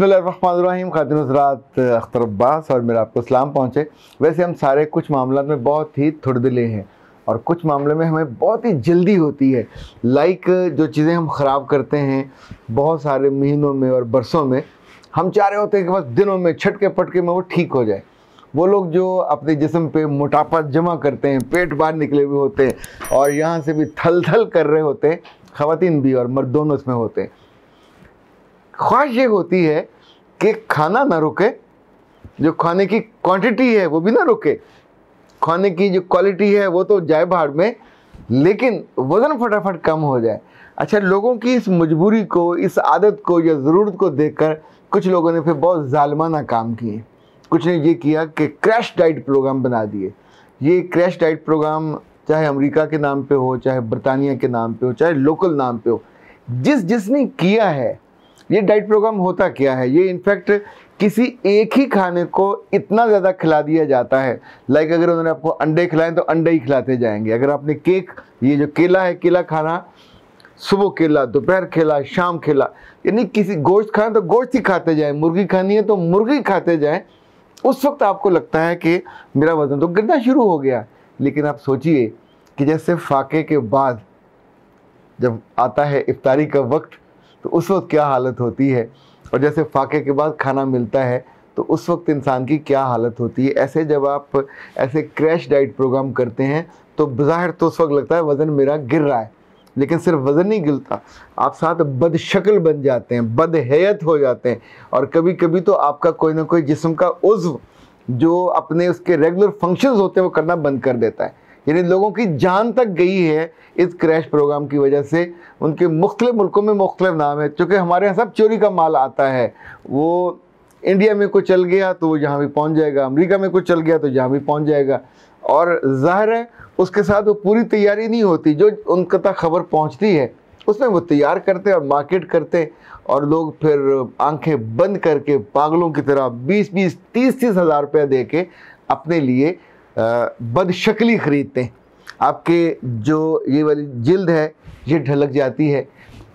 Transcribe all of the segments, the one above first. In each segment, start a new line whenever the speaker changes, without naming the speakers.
बिस्मिल्लाहिर्रहमानिर्रहीम। खातिन हज़रात, अख्तर अब्बास और मेरा आपको सलाम पहुँचे। वैसे हम सारे कुछ मामलों में बहुत ही थोड़दिले हैं और कुछ मामले में हमें बहुत ही जल्दी होती है। जो चीज़ें हम ख़राब करते हैं बहुत सारे महीनों में और बरसों में, हम चाह रहे होते हैं कि बस दिनों में झटके पटके में वो ठीक हो जाए। वो लोग जो अपने जिस्म पे मोटापा जमा करते हैं, पेट बाहर निकले हुए होते हैं और यहाँ से भी थल थल कर रहे होते हैं, ख़वातीन भी और मर्द दोनों इसमें होते हैं। ख्वाहिश ये होती है कि खाना ना रुके, जो खाने की क्वांटिटी है वो भी ना रुके, खाने की जो क्वालिटी है वो तो जाए बाहर में, लेकिन वज़न फटाफट कम हो जाए। अच्छा, लोगों की इस मजबूरी को, इस आदत को या ज़रूरत को देखकर कुछ लोगों ने फिर बहुत ज़ालिमाना काम किए। कुछ ने ये किया कि क्रैश डाइट प्रोग्राम बना दिए। ये क्रैश डाइट प्रोग्राम चाहे अमेरिका के नाम पे हो, चाहे बरतानिया के नाम पे हो, चाहे लोकल नाम पे हो, जिसने किया है ये डाइट प्रोग्राम होता क्या है? ये इनफैक्ट किसी एक ही खाने को इतना ज़्यादा खिला दिया जाता है। अगर उन्होंने आपको अंडे खिलाएं तो अंडे ही खिलाते जाएंगे। अगर आपने ये जो केला है, केला खाना, सुबह केला, दोपहर केला, शाम केला, यानी किसी गोश्त खाना तो गोश्त ही खाते जाएं, मुर्गी खानी है तो मुर्गी खाते जाएं। उस वक्त आपको लगता है कि मेरा वज़न तो गिरना शुरू हो गया। लेकिन आप सोचिए कि जैसे फाके के बाद जब आता है इफ्तारी का वक्त तो उस वक्त क्या हालत होती है, और जैसे फाके के बाद खाना मिलता है तो उस वक्त इंसान की क्या हालत होती है। ऐसे जब आप ऐसे क्रैश डाइट प्रोग्राम करते हैं तो बज़ाहिर तो उस वक्त लगता है वज़न मेरा गिर रहा है, लेकिन सिर्फ वज़न नहीं गिरता, आप साथ बदशक्ल बन जाते हैं, बदहैयत हो जाते हैं, और कभी कभी तो आपका कोई ना कोई जिस्म का उज़्व जो अपने उसके रेगुलर फंक्शंस होते हैं वो करना बंद कर देता है। यानी लोगों की जान तक गई है इस क्रैश प्रोग्राम की वजह से। उनके मुख्तलिफ मुल्कों में मुख्तलिफ नाम है, चूँकि हमारे यहाँ सब चोरी का माल आता है। वो इंडिया में कुछ चल गया तो वो जहाँ भी पहुँच जाएगा, अमेरिका में कुछ चल गया तो जहाँ भी पहुँच जाएगा, और ज़ाहिर है उसके साथ वो पूरी तैयारी नहीं होती। जो उनके तक खबर पहुँचती है उसमें वो तैयार करते और मार्केट करते, और लोग फिर आंखें बंद करके पागलों की तरह 20-20, 30-30 हज़ार रुपया दे के अपने लिए बदशक्ली ख़रीदते हैं। आपके जो ये वाली जिल्द है ये ढलक जाती है,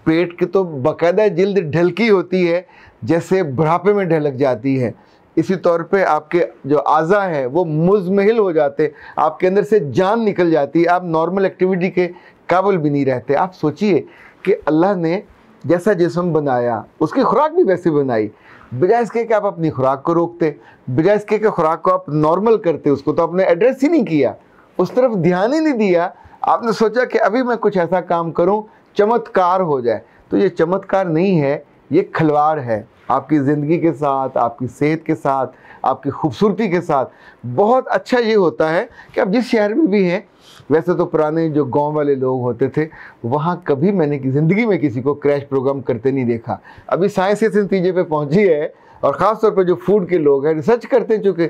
पेट की तो बाकायदा जिल्द ढलकी होती है जैसे बुढ़ापे में ढलक जाती है। इसी तौर पे आपके जो आज़ा है वो मुज़महिल हो जाते, आपके अंदर से जान निकल जाती है, आप नॉर्मल एक्टिविटी के काबिल भी नहीं रहते। आप सोचिए कि अल्लाह ने जैसा जिस्म बनाया उसकी खुराक भी वैसे बनाई, बजाय इसके कि आप अपनी खुराक को रोकते, बजाय इसके कि खुराक को आप नॉर्मल करते, उसको तो आपने एड्रेस ही नहीं किया, उस तरफ ध्यान ही नहीं दिया। आपने सोचा कि अभी मैं कुछ ऐसा काम करूं चमत्कार हो जाए। तो ये चमत्कार नहीं है, ये खिलवाड़ है आपकी ज़िंदगी के साथ, आपकी सेहत के साथ, आपकी खूबसूरती के साथ। बहुत अच्छा ये होता है कि आप जिस शहर में भी हैं, वैसे तो पुराने जो गांव वाले लोग होते थे वहाँ कभी मैंने ज़िंदगी में किसी को क्रैश प्रोग्राम करते नहीं देखा। अभी साइंस इस नतीजे पे पहुँची है, और ख़ास तौर पे जो फूड के लोग हैं रिसर्च करते चुके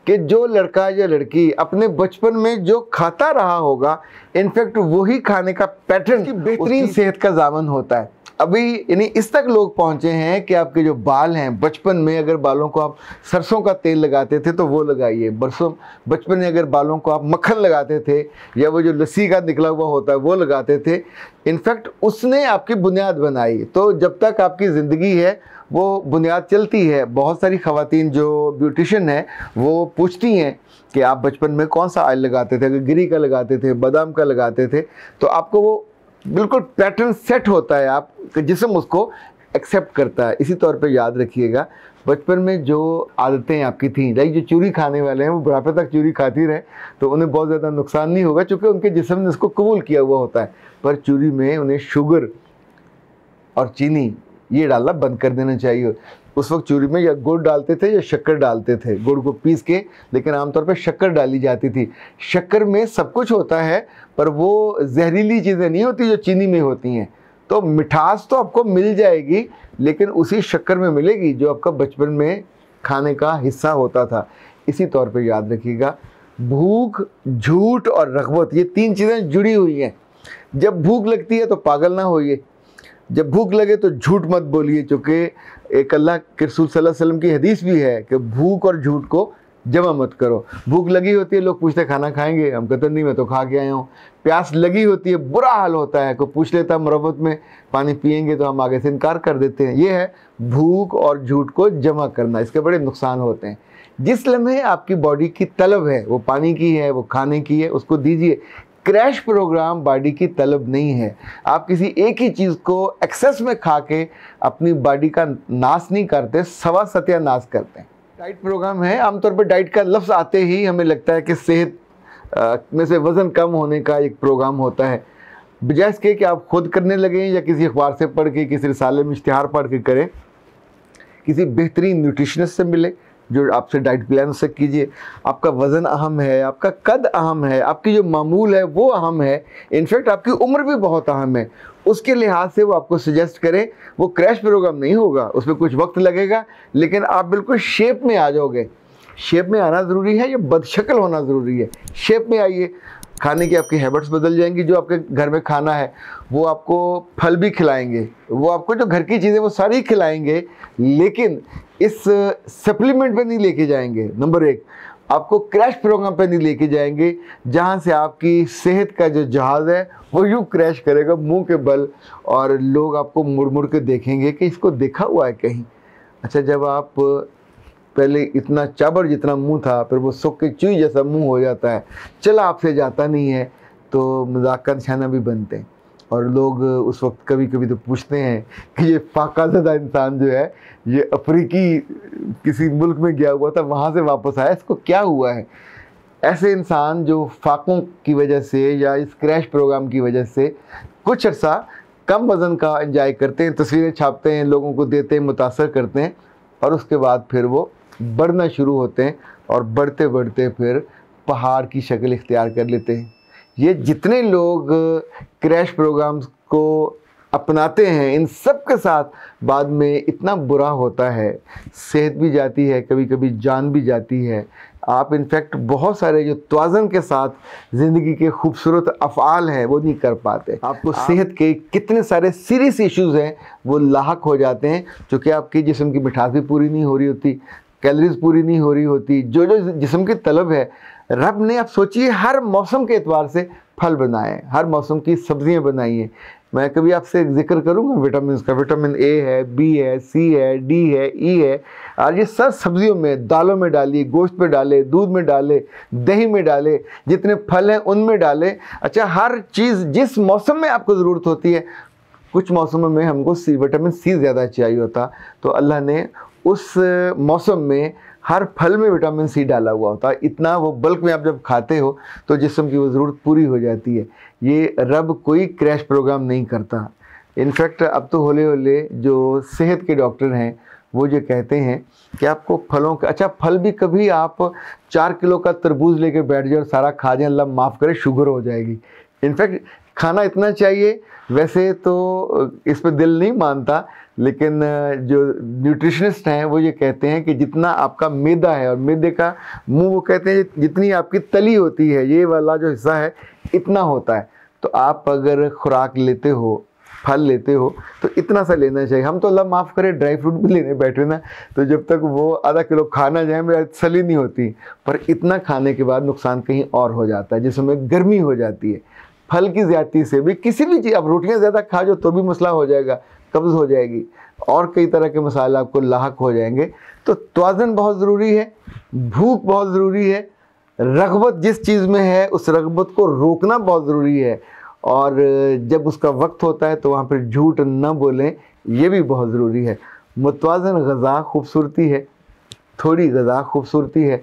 कि जो लड़का या लड़की अपने बचपन में जो खाता रहा होगा, इनफैक्ट वही खाने का पैटर्न की बेहतरीन सेहत का ज़ामन होता है। अभी यानी इस तक लोग पहुँचे हैं कि आपके जो बाल हैं, बचपन में अगर बालों को आप सरसों का तेल लगाते थे तो वो लगाइए, बचपन में अगर बालों को आप मक्खन लगाते थे या वो जो लस्सी का निकला हुआ होता है वो लगाते थे, इनफैक्ट उसने आपकी बुनियाद बनाई। तो जब तक आपकी ज़िंदगी है वो बुनियाद चलती है। बहुत सारी ख़वातीन जो ब्यूटिशन है वो पूछती हैं कि आप बचपन में कौन सा ऑयल लगाते थे, अगर गिरी का लगाते थे, बादाम का लगाते थे, तो आपको वो बिल्कुल पैटर्न सेट होता है, आप जिस्म उसको एक्सेप्ट करता है। इसी तौर पे याद रखिएगा, बचपन में जो आदतें आपकी थी, जो चूरी खाने वाले हैं वो बुढ़ापे तक चूरी खाती रहे तो उन्हें बहुत ज़्यादा नुकसान नहीं होगा, चूँकि उनके जिस्म ने उसको कबूल किया हुआ होता है। पर चूरी में उन्हें शुगर और चीनी ये डालना बंद कर देना चाहिए। उस वक्त चूरी में या गुड़ डालते थे या शक्कर डालते थे, गुड़ को पीस के, लेकिन आमतौर पर शक्कर डाली जाती थी। शक्कर में सब कुछ होता है पर वो जहरीली चीज़ें नहीं होती जो चीनी में होती हैं। तो मिठास तो आपको मिल जाएगी, लेकिन उसी शक्कर में मिलेगी जो आपका बचपन में खाने का हिस्सा होता था। इसी तौर पे याद रखिएगा, भूख, झूठ और रग़बत, ये तीन चीज़ें जुड़ी हुई हैं। जब भूख लगती है तो पागल ना होइए, जब भूख लगे तो झूठ मत बोलिए, चूँकि एक अल्लाह के रसूल सल्लल्लाहु अलैहि वसल्लम की हदीस भी है कि भूख और झूठ को जमा मत करो। भूख लगी होती है, लोग पूछते खाना खाएंगे, हम कहते नहीं मैं तो खा के आया हूँ। प्यास लगी होती है, बुरा हाल होता है, कोई पूछ लेता मुरब्बत में पानी पिएंगे तो हम आगे से इनकार कर देते हैं। ये है भूख और झूठ को जमा करना, इसके बड़े नुकसान होते हैं। जिस लम्हे आपकी बॉडी की तलब है, वो पानी की है, वो खाने की है, उसको दीजिए। क्रैश प्रोग्राम बॉडी की तलब नहीं है। आप किसी एक ही चीज़ को एक्सेस में खा के अपनी बॉडी का नाश नहीं करते, सवा सत्यानाश करते हैं। डाइट प्रोग्राम है, आमतौर पर डाइट का लफ्ज़ आते ही हमें लगता है कि सेहत में से वज़न कम होने का एक प्रोग्राम होता है। बजाय इसके कि आप खुद करने लगें या किसी अखबार से पढ़ के, किसी रिसाले में इश्तिहार पढ़ के करें, किसी बेहतरीन न्यूट्रिशनिस्ट से मिले जो आपसे डाइट प्लान से कीजिए। आपका वज़न अहम है, आपका कद अहम है, आपकी जो मामूल है वो अहम है, इनफैक्ट आपकी उम्र भी बहुत अहम है। उसके लिहाज से वो आपको सजेस्ट करें। वो क्रैश प्रोग्राम नहीं होगा, उसमें कुछ वक्त लगेगा, लेकिन आप बिल्कुल शेप में आ जाओगे। शेप में आना ज़रूरी है या बदशक्ल होना ज़रूरी है? शेप में आइए, खाने की आपकी हैबिट्स बदल जाएंगी। जो आपके घर में खाना है वो आपको फल भी खिलाएंगे, वो आपको जो घर की चीज़ें वो सारी खिलाएंगे, लेकिन इस सप्लीमेंट पे नहीं लेके जाएंगे। नंबर एक, आपको क्रैश प्रोग्राम पे नहीं लेके जाएंगे जहाँ से आपकी सेहत का जो जहाज़ है वो यूँ क्रैश करेगा मुंह के बल, और लोग आपको मुड़ मुड़ के देखेंगे कि इसको देखा हुआ है कहीं। अच्छा, जब आप पहले इतना चाबर जितना मुंह था, फिर वो सुख के चुई जैसा मुंह हो जाता है, चला आपसे जाता नहीं है, तो मजाक का निशाना भी बनते हैं। और लोग उस वक्त कभी कभी तो पूछते हैं कि ये फाकाज़दा इंसान जो है, ये अफ्रीकी किसी मुल्क में गया हुआ था, वहाँ से वापस आया, इसको क्या हुआ है? ऐसे इंसान जो फाकों की वजह से या इस क्रैश प्रोग्राम की वजह से कुछ अर्सा कम वज़न का एंजॉय करते हैं, तस्वीरें छापते हैं, लोगों को देते हैं, मुतासर करते हैं, और उसके बाद फिर वो बढ़ना शुरू होते हैं और बढ़ते बढ़ते फिर पहाड़ की शक्ल इख्तियार कर लेते हैं। ये जितने लोग क्रैश प्रोग्राम्स को अपनाते हैं, इन सब के साथ बाद में इतना बुरा होता है, सेहत भी जाती है, कभी कभी जान भी जाती है। आप इनफैक्ट बहुत सारे जो तवाज़न के साथ ज़िंदगी के खूबसूरत अफ़आल हैं वो नहीं कर पाते। आपको सेहत के कितने सारे सीरियस इश्यूज़ हैं वो लाहक हो जाते हैं, क्योंकि आपकी जिस्म की मिठास भी पूरी नहीं हो रही होती, कैलोरीज पूरी नहीं हो रही होती। जो जो जिस्म की तलब है, रब ने, आप सोचिए, हर मौसम के एतबार से फल बनाए, हर मौसम की सब्ज़ियाँ बनाई हैं। मैं कभी आपसे जिक्र करूँगा विटामिन का, विटामिन ए है, बी है, सी है, डी है, ई है, और ये सब सब्जियों में, दालों में डालिए, गोश्त में डाले, दूध में डाले, दही में डाले, जितने फल हैं उनमें डाले। अच्छा, हर चीज़ जिस मौसम में आपको ज़रूरत होती है, कुछ मौसमों में हमको विटामिन सी ज़्यादा चाहिए होता, तो अल्लाह ने उस मौसम में हर फल में विटामिन सी डाला हुआ होता है। इतना वो बल्क में आप जब खाते हो तो जिस्म की वो ज़रूरत पूरी हो जाती है। ये रब कोई क्रैश प्रोग्राम नहीं करता। इनफैक्ट अब तो होले होले जो सेहत के डॉक्टर हैं वो ये कहते हैं कि आपको फलों का, अच्छा फल भी कभी आप 4 किलो का तरबूज लेके बैठ जाए और सारा खा जाए, अल्लाह माफ़ करे, शुगर हो जाएगी। इनफैक्ट खाना इतना चाहिए, वैसे तो इस पर दिल नहीं मानता, लेकिन जो न्यूट्रिशनिस्ट हैं वो ये कहते हैं कि जितना आपका मैदा है, और मैदे का मुंह वो कहते हैं जितनी आपकी तली होती है, ये वाला जो हिस्सा है इतना होता है। तो आप अगर खुराक लेते हो, फल लेते हो, तो इतना सा लेना चाहिए। हम तो अल्लाह माफ़ करे ड्राई फ्रूट भी लेने बैठे ना, तो जब तक वो आधा किलो खाना जाए मेरा तसल्ली नहीं होती, पर इतना खाने के बाद नुकसान कहीं और हो जाता है, जिसमें गर्मी हो जाती है। फल की ज़्यादती से भी, किसी भी चीज़, आप रोटियां ज़्यादा खा जाओ तो भी मसला हो जाएगा, कब्ज़ हो जाएगी, और कई तरह के मसाले आपको लाहक हो जाएंगे। तो तवाज़न बहुत ज़रूरी है, भूख बहुत ज़रूरी है, रग़बत जिस चीज़ में है उस रग़बत को रोकना बहुत ज़रूरी है, और जब उसका वक्त होता है तो वहाँ पर झूठ न बोलें, ये भी बहुत ज़रूरी है। मुतवाज़न ग़ज़ा खूबसूरती है, थोड़ी ग़ज़ा खूबसूरती है।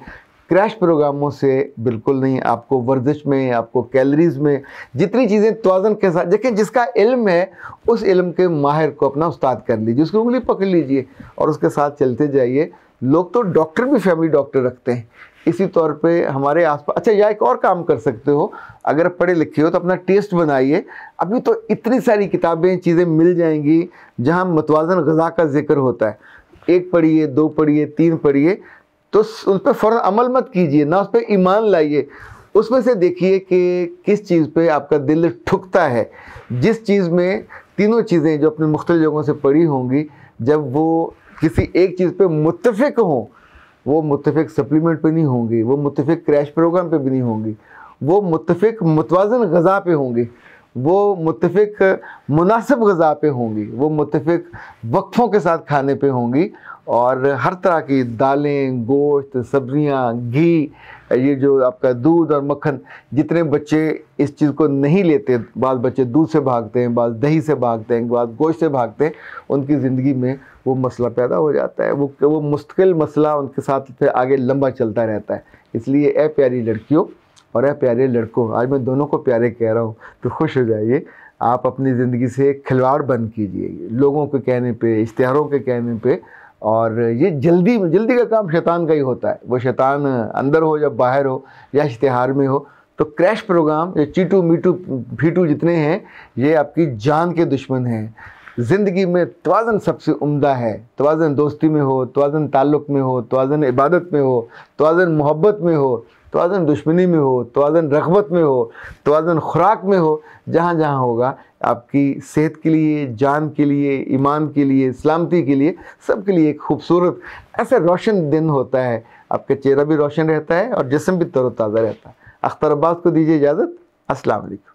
क्रैश प्रोग्रामों से बिल्कुल नहीं। आपको वर्जिश में, आपको कैलोरीज़ में, जितनी चीज़ें तवाज़न के साथ देखें, जिसका इल्म है उस इल्म के माहिर को अपना उस्ताद कर लीजिए, उसकी उंगली पकड़ लीजिए और उसके साथ चलते जाइए। लोग तो डॉक्टर भी फैमिली डॉक्टर रखते हैं। इसी तौर पे हमारे आसपास, अच्छा, या एक और काम कर सकते हो, अगर पढ़े लिखे हो तो अपना टेस्ट बनाइए। अभी तो इतनी सारी किताबें, चीज़ें मिल जाएंगी जहाँ मुतवाज़न ग़ज़ा का जिक्र होता है। 1 पढ़िए, 2 पढ़िए, 3 पढ़िए, तो उस पर फ़ौरन अमल मत कीजिए ना, उस पर ईमान लाइए। उसमें से देखिए कि किस चीज़ पे आपका दिल ठुकता है। जिस चीज़ में तीनों चीज़ें जो अपने मुख्तलिफ जगहों से पढ़ी होंगी, जब वो किसी एक चीज़ पे मुत्तफ़िक हों वो मुत्तफिक सप्लीमेंट पे नहीं होंगी, वो मुत्तफिक क्रैश प्रोग्राम पे भी नहीं होंगी, वो मुत्तफिक मुतवाज़न ग़ज़ा पे होंगी, वो मुत्तफिक मुनासिब ग़ज़ा पे होंगी, वो मुत्तफिक वक्फ़ों के साथ खाने पे होंगी। और हर तरह की दालें, गोश्त, सब्ज़ियाँ, घी, ये जो आपका दूध और मक्खन, जितने बच्चे इस चीज़ को नहीं लेते, बाद बच्चे दूध से भागते हैं, बाद दही से भागते हैं, बाद गोश्त से भागते हैं, उनकी ज़िंदगी में वो मसला पैदा हो जाता है। वो मुश्किल मसला उनके साथ फिर आगे लंबा चलता रहता है। इसलिए ए प्यारी लड़कियों और ए प्यारे लड़कों, आज मैं दोनों को प्यारे कह रहा हूँ तो खुश हो जाइए। आप अपनी ज़िंदगी से खिलवाड़ बंद कीजिए लोगों के कहने पे, इश्तिहारों के कहने पे। और ये जल्दी का काम शैतान का ही होता है। वो शैतान अंदर हो या बाहर हो या इश्तिहार में हो, तो क्रैश प्रोग्राम, ये चीटू मीटू फीटू जितने हैं, ये आपकी जान के दुश्मन हैं। ज़िंदगी में तवाज़न सबसे उम्दा है। तवाज़न दोस्ती में हो, तवाज़न ताल्लुक़ में हो, तवाज़न इबादत में हो, तवाज़न मोहब्बत में हो, तवाज़न दुश्मनी में हो, तवाज़न रग़बत में हो, तवाज़न खुराक में हो। जहाँ जहाँ होगा आपकी सेहत के लिए, जान के लिए, ईमान के लिए, सलामती के लिए, सब के लिए एक खूबसूरत ऐसा रोशन दिन होता है। आपका चेहरा भी रोशन रहता है और जिस्म भी तरोताज़ा रहता है। अख्तर अब्बास को दीजिए इजाज़त। अस्सलाम वालेकुम।